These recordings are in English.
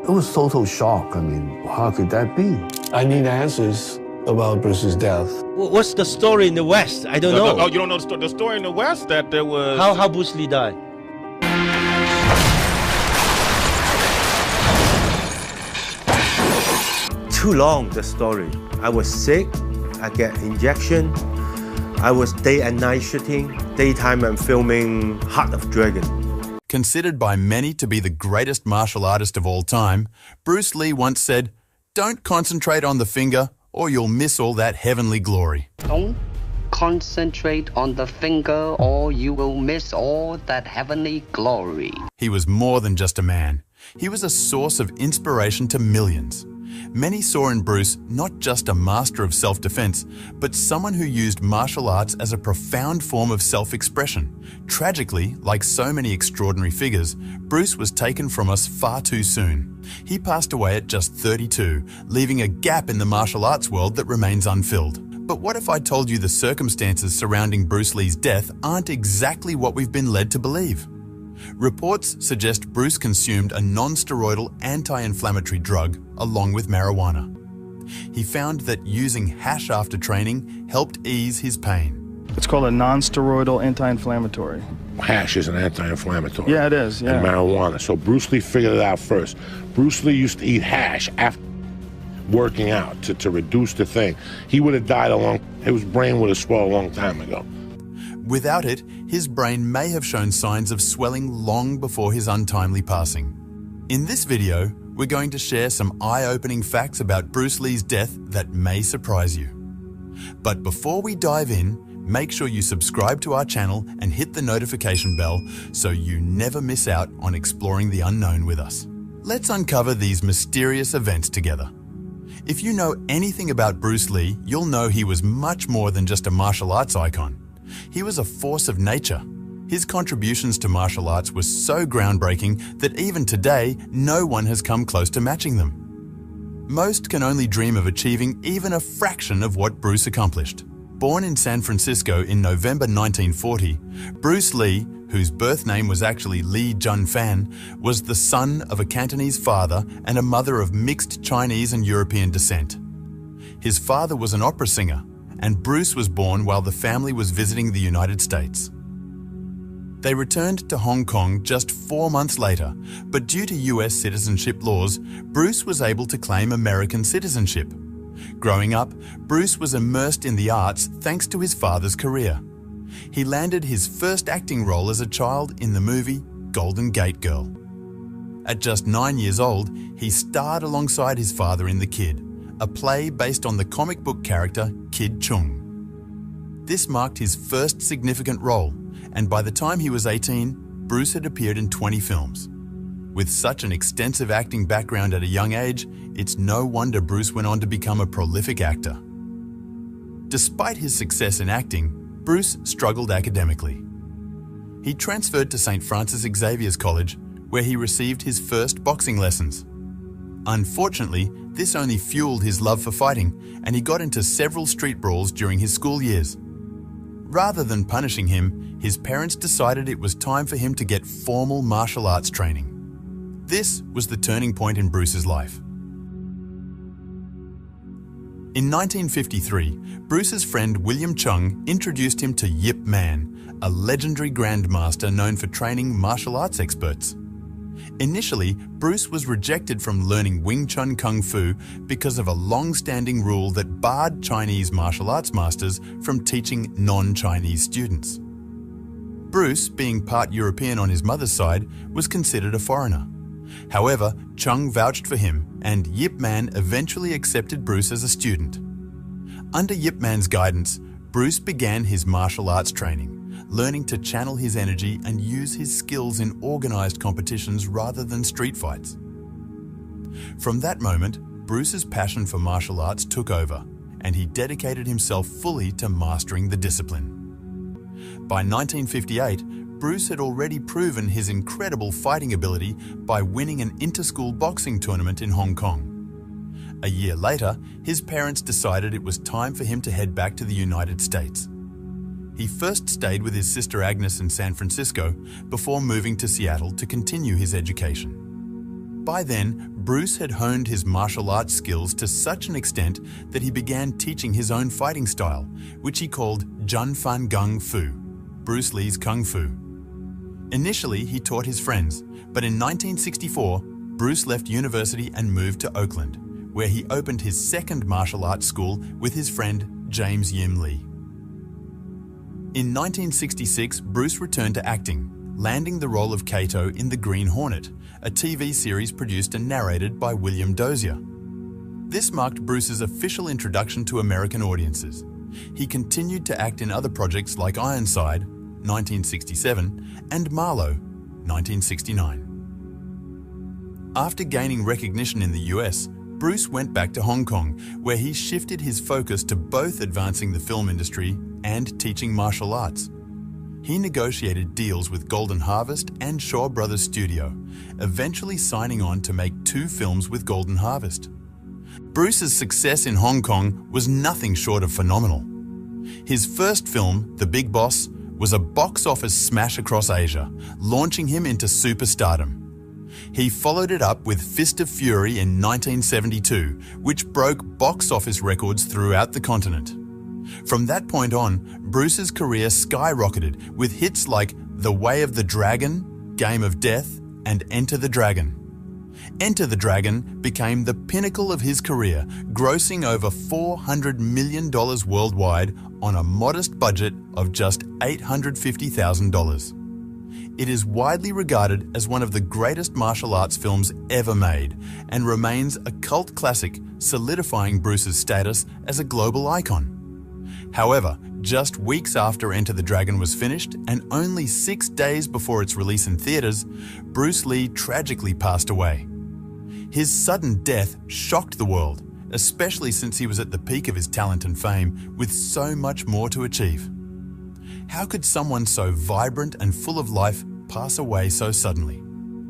It was total shock. I mean, how could that be? I need answers about Bruce's death. What's the story in the West? I don't know. Oh, you don't know the story in the West? That there was... How Bruce Lee died? Too long, the story. I was sick, I get injection, I was day and night shooting. Daytime I'm filming Heart of Dragon. Considered by many to be the greatest martial artist of all time, Bruce Lee once said, "Don't concentrate on the finger or you'll miss all that heavenly glory." Don't concentrate on the finger or you will miss all that heavenly glory. He was more than just a man. He was a source of inspiration to millions. Many saw in Bruce not just a master of self-defense, but someone who used martial arts as a profound form of self-expression. Tragically, like so many extraordinary figures, Bruce was taken from us far too soon. He passed away at just 32, leaving a gap in the martial arts world that remains unfilled. But what if I told you the circumstances surrounding Bruce Lee's death aren't exactly what we've been led to believe? Reports suggest Bruce consumed a non-steroidal anti-inflammatory drug along with marijuana. He found that using hash after training helped ease his pain. It's called a non-steroidal anti-inflammatory. Hash is an anti-inflammatory. Yeah, it is, yeah. And marijuana. So Bruce Lee figured it out first. Bruce Lee used to eat hash after working out to reduce the thing. He would have died his brain would have swelled a long time ago. Without it, his brain may have shown signs of swelling long before his untimely passing. In this video, we're going to share some eye-opening facts about Bruce Lee's death that may surprise you. But before we dive in, make sure you subscribe to our channel and hit the notification bell so you never miss out on exploring the unknown with us. Let's uncover these mysterious events together. If you know anything about Bruce Lee, you'll know he was much more than just a martial arts icon. He was a force of nature. His contributions to martial arts were so groundbreaking that even today, no one has come close to matching them. Most can only dream of achieving even a fraction of what Bruce accomplished. Born in San Francisco in November 1940, Bruce Lee, whose birth name was actually Lee Jun-fan, was the son of a Cantonese father and a mother of mixed Chinese and European descent. His father was an opera singer, and Bruce was born while the family was visiting the United States. They returned to Hong Kong just 4 months later, but due to US citizenship laws, Bruce was able to claim American citizenship. Growing up, Bruce was immersed in the arts thanks to his father's career. He landed his first acting role as a child in the movie Golden Gate Girl. At just 9 years old, he starred alongside his father in The Kid, a play based on the comic book character Kid Chung. This marked his first significant role, and by the time he was 18, Bruce had appeared in 20 films. With such an extensive acting background at a young age, it's no wonder Bruce went on to become a prolific actor. Despite his success in acting, Bruce struggled academically. He transferred to St. Francis Xavier's College, where he received his first boxing lessons. Unfortunately, this only fueled his love for fighting, and he got into several street brawls during his school years. Rather than punishing him, his parents decided it was time for him to get formal martial arts training. This was the turning point in Bruce's life. In 1953, Bruce's friend William Chung introduced him to Yip Man, a legendary grandmaster known for training martial arts experts. Initially, Bruce was rejected from learning Wing Chun Kung Fu because of a long-standing rule that barred Chinese martial arts masters from teaching non-Chinese students. Bruce, being part European on his mother's side, was considered a foreigner. However, Chung vouched for him, and Yip Man eventually accepted Bruce as a student. Under Yip Man's guidance, Bruce began his martial arts training, learning to channel his energy and use his skills in organized competitions rather than street fights. From that moment, Bruce's passion for martial arts took over, and he dedicated himself fully to mastering the discipline. By 1958, Bruce had already proven his incredible fighting ability by winning an inter-school boxing tournament in Hong Kong. A year later, his parents decided it was time for him to head back to the United States. He first stayed with his sister Agnes in San Francisco before moving to Seattle to continue his education. By then, Bruce had honed his martial arts skills to such an extent that he began teaching his own fighting style, which he called Jun Fan Gung Fu, Bruce Lee's Kung Fu. Initially, he taught his friends, but in 1964, Bruce left university and moved to Oakland, where he opened his second martial arts school with his friend James Yim Lee. In 1966, Bruce returned to acting, landing the role of Kato in The Green Hornet, a TV series produced and narrated by William Dozier. This marked Bruce's official introduction to American audiences. He continued to act in other projects like Ironside, 1967, and Marlowe, 1969. After gaining recognition in the US, Bruce went back to Hong Kong, where he shifted his focus to both advancing the film industry and teaching martial arts. He negotiated deals with Golden Harvest and Shaw Brothers Studio, eventually signing on to make 2 films with Golden Harvest. Bruce's success in Hong Kong was nothing short of phenomenal. His first film, The Big Boss, was a box office smash across Asia, launching him into superstardom. He followed it up with Fist of Fury in 1972, which broke box office records throughout the continent. From that point on, Bruce's career skyrocketed with hits like The Way of the Dragon, Game of Death, and Enter the Dragon. Enter the Dragon became the pinnacle of his career, grossing over $400 million worldwide on a modest budget of just $850,000. It is widely regarded as one of the greatest martial arts films ever made and remains a cult classic, solidifying Bruce's status as a global icon. However, just weeks after Enter the Dragon was finished and only 6 days before its release in theaters, Bruce Lee tragically passed away. His sudden death shocked the world, especially since he was at the peak of his talent and fame with so much more to achieve. How could someone so vibrant and full of life pass away so suddenly?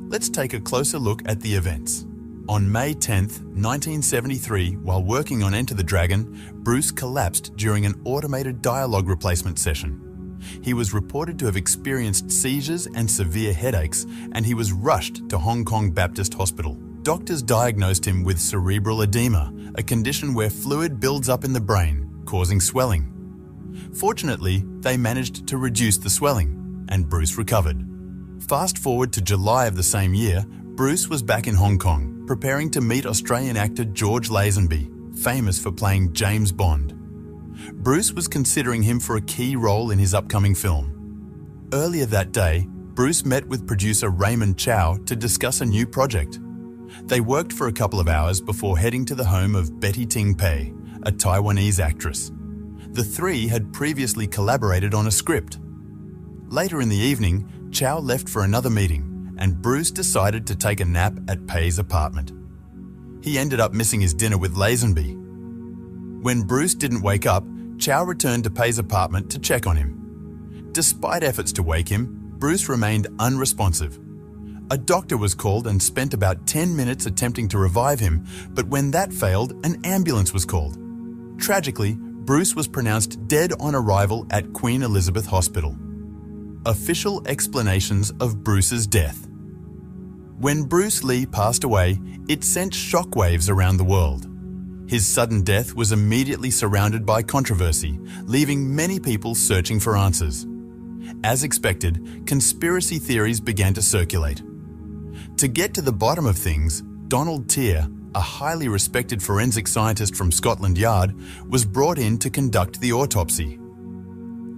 Let's take a closer look at the events. On May 10, 1973, while working on Enter the Dragon, Bruce collapsed during an automated dialogue replacement session. He was reported to have experienced seizures and severe headaches, and he was rushed to Hong Kong Baptist Hospital. Doctors diagnosed him with cerebral edema, a condition where fluid builds up in the brain, causing swelling. Fortunately, they managed to reduce the swelling, and Bruce recovered. Fast forward to July of the same year, Bruce was back in Hong Kong, preparing to meet Australian actor George Lazenby, famous for playing James Bond. Bruce was considering him for a key role in his upcoming film. Earlier that day, Bruce met with producer Raymond Chow to discuss a new project. They worked for a couple of hours before heading to the home of Betty Ting Pei, a Taiwanese actress. The three had previously collaborated on a script. Later in the evening, Chow left for another meeting, and Bruce decided to take a nap at Pei's apartment. He ended up missing his dinner with Lazenby. When Bruce didn't wake up, Chow returned to Pei's apartment to check on him. Despite efforts to wake him, Bruce remained unresponsive. A doctor was called and spent about 10 minutes attempting to revive him, but when that failed, an ambulance was called. Tragically, Bruce was pronounced dead on arrival at Queen Elizabeth Hospital. Official explanations of Bruce's death. When Bruce Lee passed away, it sent shockwaves around the world. His sudden death was immediately surrounded by controversy, leaving many people searching for answers. As expected, conspiracy theories began to circulate. To get to the bottom of things, Donald Tier, a highly respected forensic scientist from Scotland Yard, was brought in to conduct the autopsy.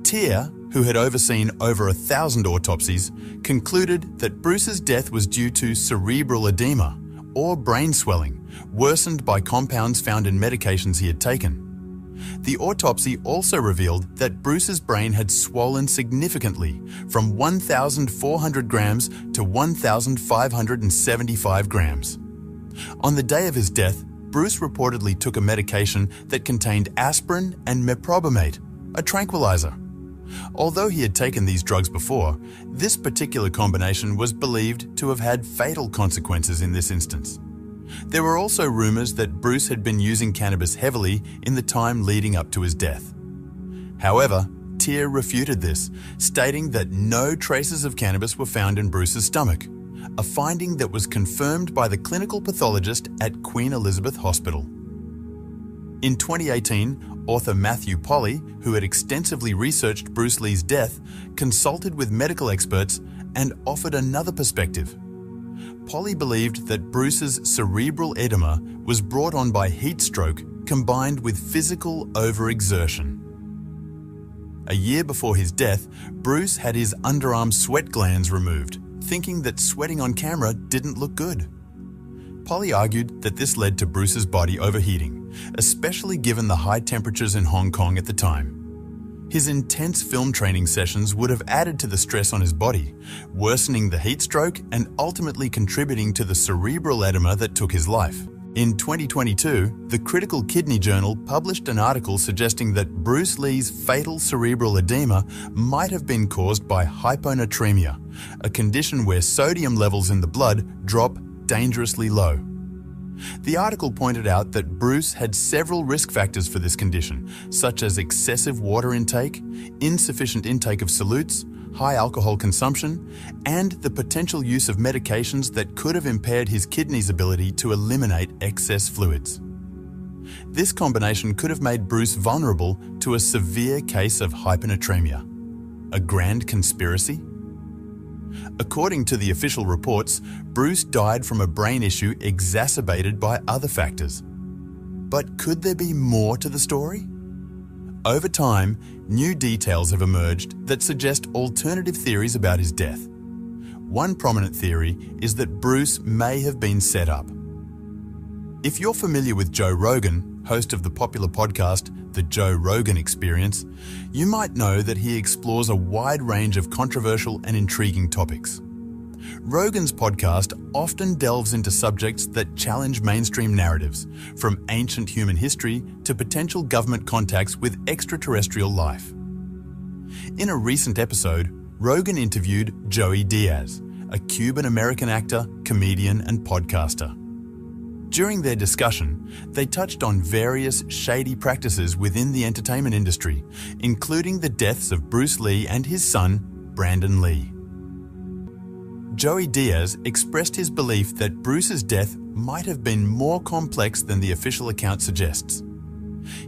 Tier, who had overseen over 1,000 autopsies, concluded that Bruce's death was due to cerebral edema, or brain swelling, worsened by compounds found in medications he had taken. The autopsy also revealed that Bruce's brain had swollen significantly, from 1,400 grams to 1,575 grams. On the day of his death, Bruce reportedly took a medication that contained aspirin and meprobamate, a tranquilizer. Although he had taken these drugs before, this particular combination was believed to have had fatal consequences in this instance. There were also rumors that Bruce had been using cannabis heavily in the time leading up to his death. However, Tier refuted this, stating that no traces of cannabis were found in Bruce's stomach, a finding that was confirmed by the clinical pathologist at Queen Elizabeth Hospital. In 2018, author Matthew Polly, who had extensively researched Bruce Lee's death, consulted with medical experts and offered another perspective. Polly believed that Bruce's cerebral edema was brought on by heat stroke combined with physical overexertion. A year before his death, Bruce had his underarm sweat glands removed, thinking that sweating on camera didn't look good. Polly argued that this led to Bruce's body overheating, especially given the high temperatures in Hong Kong at the time. His intense film training sessions would have added to the stress on his body, worsening the heat stroke and ultimately contributing to the cerebral edema that took his life. In 2022, the Critical Kidney Journal published an article suggesting that Bruce Lee's fatal cerebral edema might have been caused by hyponatremia, a condition where sodium levels in the blood drop dangerously low. The article pointed out that Bruce had several risk factors for this condition, such as excessive water intake, insufficient intake of solutes, high alcohol consumption, and the potential use of medications that could have impaired his kidneys' ability to eliminate excess fluids. This combination could have made Bruce vulnerable to a severe case of hyponatremia. A grand conspiracy? According to the official reports, Bruce died from a brain issue exacerbated by other factors. But could there be more to the story? Over time, new details have emerged that suggest alternative theories about his death. One prominent theory is that Bruce may have been set up. If you're familiar with Joe Rogan, host of the popular podcast The Joe Rogan Experience, you might know that he explores a wide range of controversial and intriguing topics. Rogan's podcast often delves into subjects that challenge mainstream narratives, from ancient human history to potential government contacts with extraterrestrial life. In a recent episode, Rogan interviewed Joey Diaz, a Cuban-American actor, comedian, and podcaster. During their discussion, they touched on various shady practices within the entertainment industry, including the deaths of Bruce Lee and his son, Brandon Lee. Joey Diaz expressed his belief that Bruce's death might have been more complex than the official account suggests.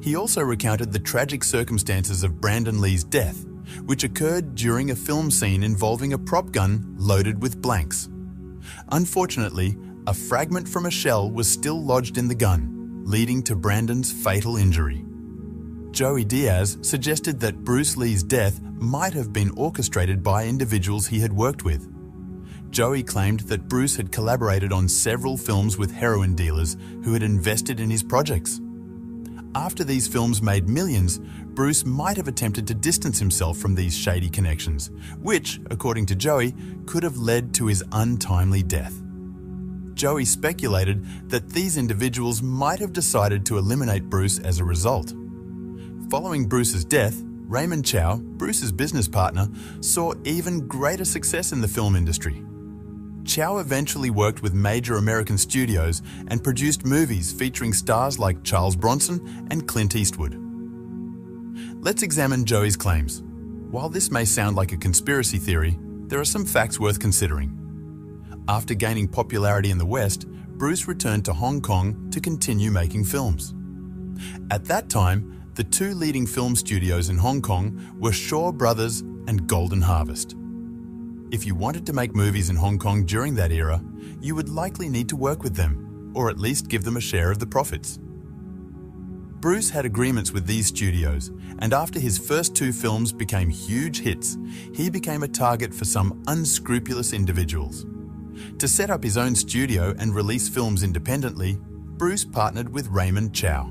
He also recounted the tragic circumstances of Brandon Lee's death, which occurred during a film scene involving a prop gun loaded with blanks. Unfortunately, a fragment from a shell was still lodged in the gun, leading to Brandon's fatal injury. Joey Diaz suggested that Bruce Lee's death might have been orchestrated by individuals he had worked with. Joey claimed that Bruce had collaborated on several films with heroin dealers who had invested in his projects. After these films made millions, Bruce might have attempted to distance himself from these shady connections, which, according to Joey, could have led to his untimely death. Joey speculated that these individuals might have decided to eliminate Bruce as a result. Following Bruce's death, Raymond Chow, Bruce's business partner, saw even greater success in the film industry. Chow eventually worked with major American studios and produced movies featuring stars like Charles Bronson and Clint Eastwood. Let's examine Joey's claims. While this may sound like a conspiracy theory, there are some facts worth considering. After gaining popularity in the West, Bruce returned to Hong Kong to continue making films. At that time, the two leading film studios in Hong Kong were Shaw Brothers and Golden Harvest. If you wanted to make movies in Hong Kong during that era, you would likely need to work with them, or at least give them a share of the profits. Bruce had agreements with these studios, and after his first two films became huge hits, he became a target for some unscrupulous individuals. To set up his own studio and release films independently, Bruce partnered with Raymond Chow.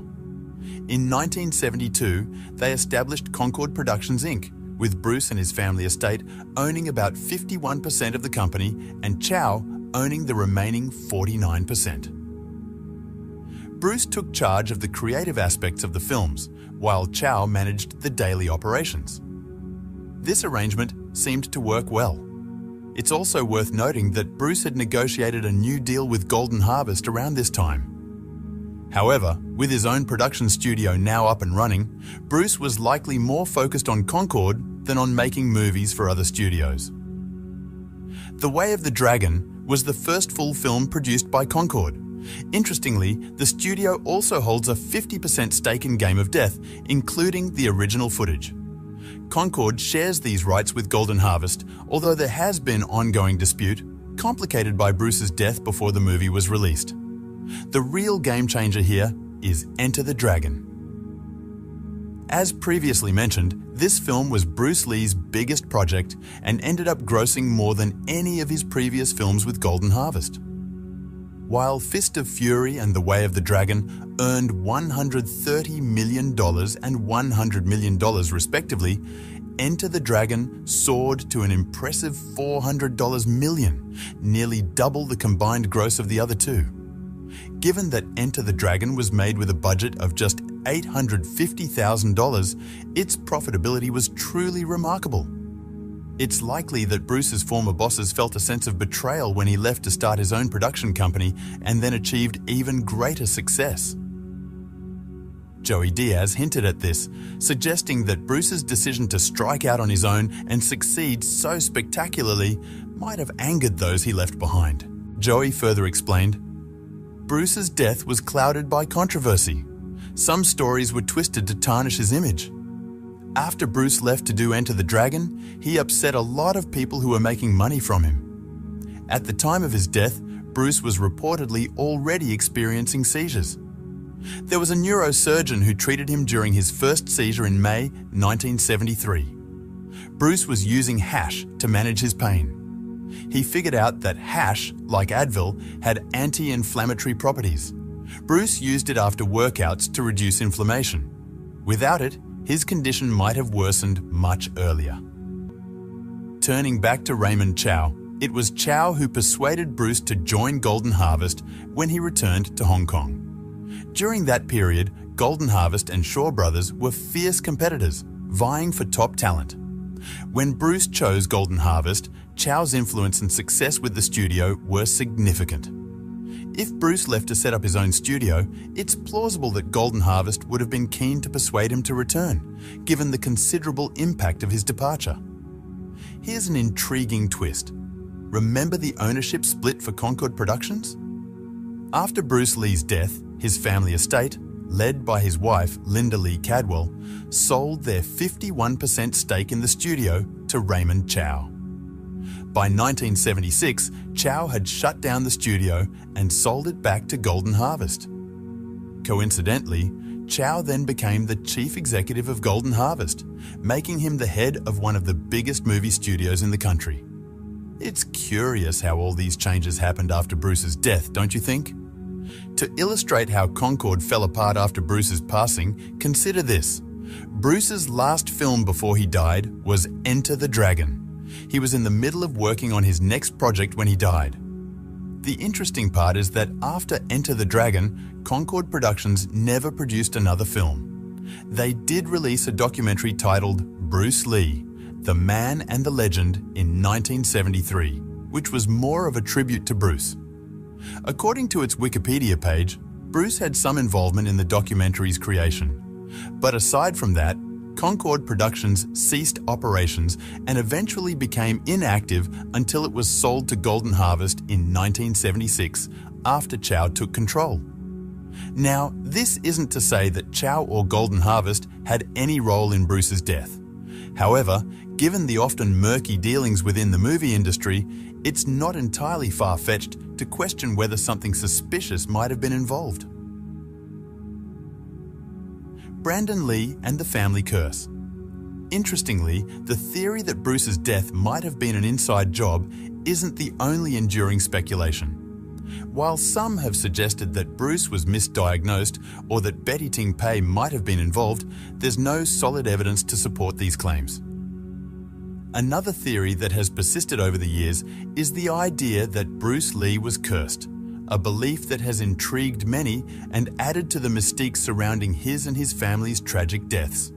In 1972, they established Concord Productions Inc., with Bruce and his family estate owning about 51% of the company and Chow owning the remaining 49%. Bruce took charge of the creative aspects of the films, while Chow managed the daily operations. This arrangement seemed to work well. It's also worth noting that Bruce had negotiated a new deal with Golden Harvest around this time. However, with his own production studio now up and running, Bruce was likely more focused on Concord than on making movies for other studios. The Way of the Dragon, was the first full film produced by Concord. Interestingly, the studio also holds a 50% stake in Game of Death, including the original footage. Concord shares these rights with Golden Harvest, although there has been ongoing dispute, complicated by Bruce's death before the movie was released. The real game changer here is Enter the Dragon. As previously mentioned, this film was Bruce Lee's biggest project and ended up grossing more than any of his previous films with Golden Harvest. While Fist of Fury and The Way of the Dragon earned $130 million and $100 million respectively, Enter the Dragon soared to an impressive $400 million, nearly double the combined gross of the other two. Given that Enter the Dragon was made with a budget of just $850,000, its profitability was truly remarkable. It's likely that Bruce's former bosses felt a sense of betrayal when he left to start his own production company and then achieved even greater success. Joey Diaz hinted at this, suggesting that Bruce's decision to strike out on his own and succeed so spectacularly might have angered those he left behind. Joey further explained, "Bruce's death was clouded by controversy. Some stories were twisted to tarnish his image. After Bruce left to do Enter the Dragon, he upset a lot of people who were making money from him. At the time of his death, Bruce was reportedly already experiencing seizures. There was a neurosurgeon who treated him during his first seizure in May 1973. Bruce was using hash to manage his pain. He figured out that hash, like Advil, had anti-inflammatory properties. Bruce used it after workouts to reduce inflammation. Without it, his condition might have worsened much earlier." Turning back to Raymond Chow, it was Chow who persuaded Bruce to join Golden Harvest when he returned to Hong Kong. During that period, Golden Harvest and Shaw Brothers were fierce competitors, vying for top talent. When Bruce chose Golden Harvest, Chow's influence and success with the studio were significant. If Bruce left to set up his own studio, it's plausible that Golden Harvest would have been keen to persuade him to return, given the considerable impact of his departure. Here's an intriguing twist. Remember the ownership split for Concord Productions? After Bruce Lee's death, his family estate, led by his wife Linda Lee Cadwell, sold their 51% stake in the studio to Raymond Chow. By 1976, Chow had shut down the studio and sold it back to Golden Harvest. Coincidentally, Chow then became the chief executive of Golden Harvest, making him the head of one of the biggest movie studios in the country. It's curious how all these changes happened after Bruce's death, don't you think? To illustrate how Concord fell apart after Bruce's passing, consider this. Bruce's last film before he died was Enter the Dragon. He was in the middle of working on his next project when he died. The interesting part is that after Enter the Dragon, Concord Productions never produced another film. They did release a documentary titled Bruce Lee, The Man and the Legend in 1973, which was more of a tribute to Bruce. According to its Wikipedia page, Bruce had some involvement in the documentary's creation. But aside from that, Concord Productions ceased operations and eventually became inactive until it was sold to Golden Harvest in 1976 after Chow took control. Now, this isn't to say that Chow or Golden Harvest had any role in Bruce's death. However, given the often murky dealings within the movie industry, it's not entirely far-fetched to question whether something suspicious might have been involved. Brandon Lee and the Family Curse. Interestingly, the theory that Bruce's death might have been an inside job isn't the only enduring speculation. While some have suggested that Bruce was misdiagnosed or that Betty Ting Pei might have been involved, there's no solid evidence to support these claims. Another theory that has persisted over the years is the idea that Bruce Lee was cursed, a belief that has intrigued many and added to the mystique surrounding his and his family's tragic deaths.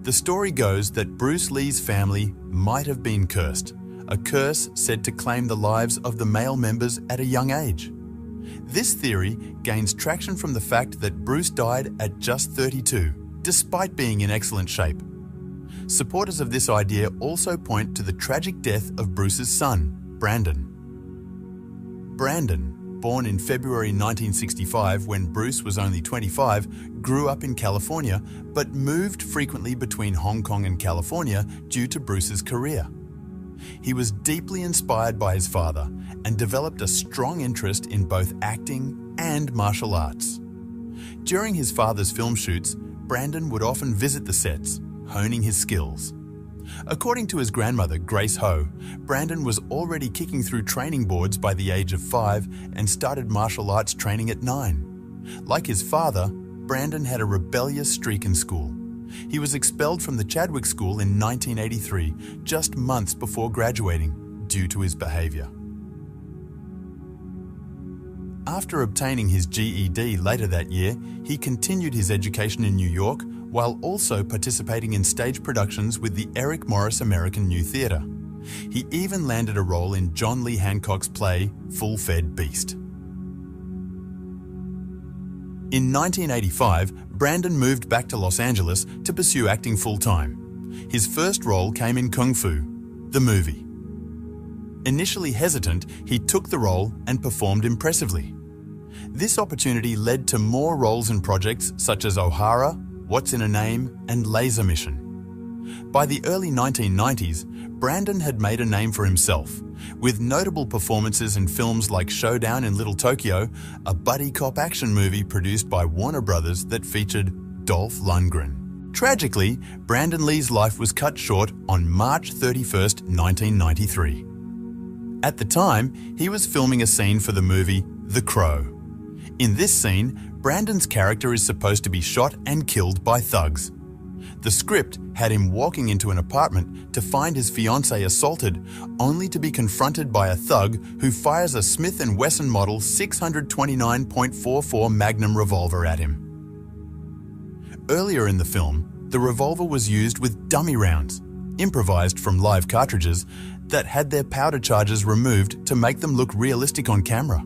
The story goes that Bruce Lee's family might have been cursed, a curse said to claim the lives of the male members at a young age. This theory gains traction from the fact that Bruce died at just 32, despite being in excellent shape. Supporters of this idea also point to the tragic death of Bruce's son, Brandon. Brandon, born in February 1965 when Bruce was only 25, grew up in California but moved frequently between Hong Kong and California due to Bruce's career. He was deeply inspired by his father and developed a strong interest in both acting and martial arts. During his father's film shoots, Brandon would often visit the sets, honing his skills. According to his grandmother, Grace Ho, Brandon was already kicking through training boards by the age of 5 and started martial arts training at 9. Like his father, Brandon had a rebellious streak in school. He was expelled from the Chadwick School in 1983, just months before graduating, due to his behavior. After obtaining his GED later that year, he continued his education in New York while also participating in stage productions with the Eric Morris American New Theatre. He even landed a role in John Lee Hancock's play Full-Fed Beast. In 1985, Brandon moved back to Los Angeles to pursue acting full-time. His first role came in Kung Fu, the movie. Initially hesitant, he took the role and performed impressively. This opportunity led to more roles in projects such as O'Hara, What's in a Name, and Laser Mission. By the early 1990s, Brandon had made a name for himself, with notable performances in films like Showdown in Little Tokyo, a buddy cop action movie produced by Warner Brothers that featured Dolph Lundgren. Tragically, Brandon Lee's life was cut short on March 31st, 1993. At the time, he was filming a scene for the movie The Crow. In this scene, Brandon's character is supposed to be shot and killed by thugs. The script had him walking into an apartment to find his fiancée assaulted, only to be confronted by a thug who fires a Smith & Wesson model 629.44 Magnum revolver at him. Earlier in the film, the revolver was used with dummy rounds, improvised from live cartridges, that had their powder charges removed to make them look realistic on camera.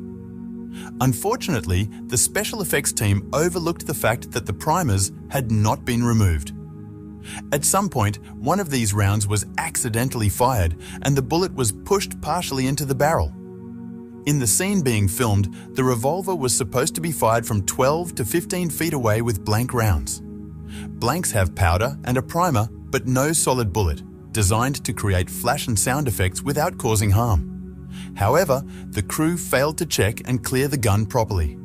Unfortunately, the special effects team overlooked the fact that the primers had not been removed. At some point, one of these rounds was accidentally fired and the bullet was pushed partially into the barrel. In the scene being filmed, the revolver was supposed to be fired from 12 to 15 feet away with blank rounds. Blanks have powder and a primer, but no solid bullet, designed to create flash and sound effects without causing harm. However, the crew failed to check and clear the gun properly.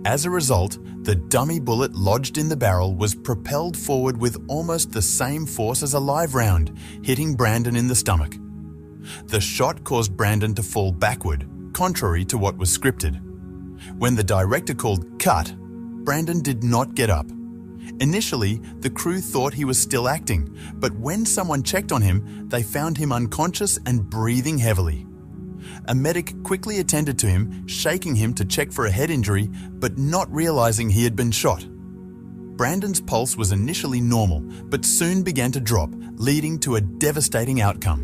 As a result, the dummy bullet lodged in the barrel was propelled forward with almost the same force as a live round, hitting Brandon in the stomach. The shot caused Brandon to fall backward, contrary to what was scripted. When the director called "cut," Brandon did not get up. Initially, the crew thought he was still acting, but when someone checked on him, they found him unconscious and breathing heavily. A medic quickly attended to him, shaking him to check for a head injury, but not realizing he had been shot. Brandon's pulse was initially normal, but soon began to drop, leading to a devastating outcome.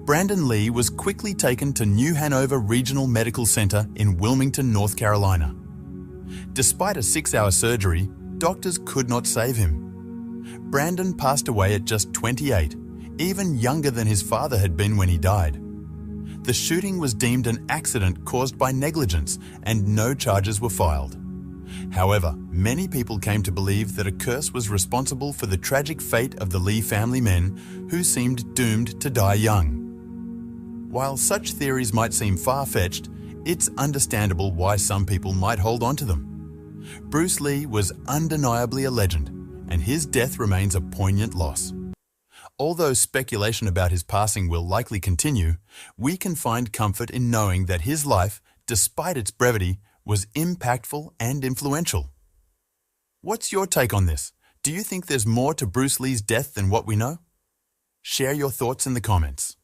Brandon Lee was quickly taken to New Hanover Regional Medical Center in Wilmington, North Carolina. Despite a 6-hour surgery, doctors could not save him. Brandon passed away at just 28, even younger than his father had been when he died. The shooting was deemed an accident caused by negligence and no charges were filed. However, many people came to believe that a curse was responsible for the tragic fate of the Lee family men, who seemed doomed to die young. While such theories might seem far-fetched, it's understandable why some people might hold on to them. Bruce Lee was undeniably a legend, and his death remains a poignant loss. Although speculation about his passing will likely continue, we can find comfort in knowing that his life, despite its brevity, was impactful and influential. What's your take on this? Do you think there's more to Bruce Lee's death than what we know? Share your thoughts in the comments.